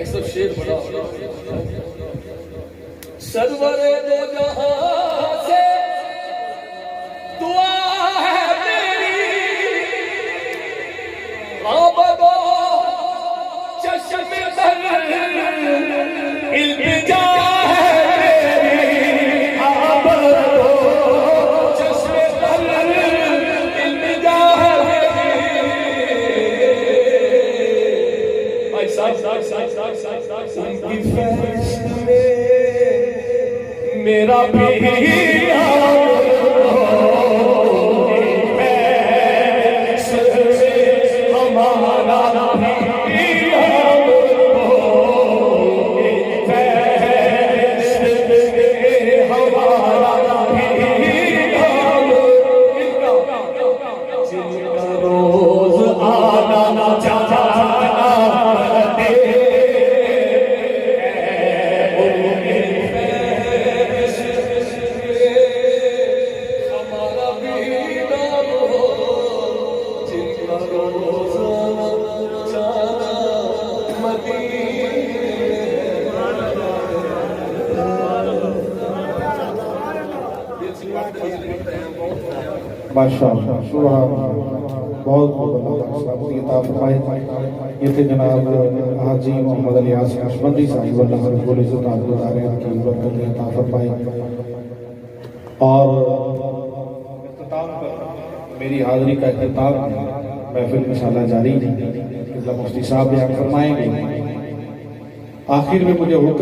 ऐसा शेर बड़ा सरवरे दो जहां से दुआ है मेरी आबदो चश्मे तर इल्तिजा है मेरी आबदो चश्मे तर इल्तिजा है मेरा भी बहुत ये थे जनाब हाजी मोहम्मद इलियास नक्शबंदी साहिब अल्लाह रब्बुल इज्जत आपको दायरे की बरकत अता फरमाए। और इख्तिताम पर मेरी हाजिरी का इख्तिताम महफिल इंशाअल्लाह जारी है, मुफ्ती साहब बयान फरमाएंगे। आखिर में मुझे हुक्म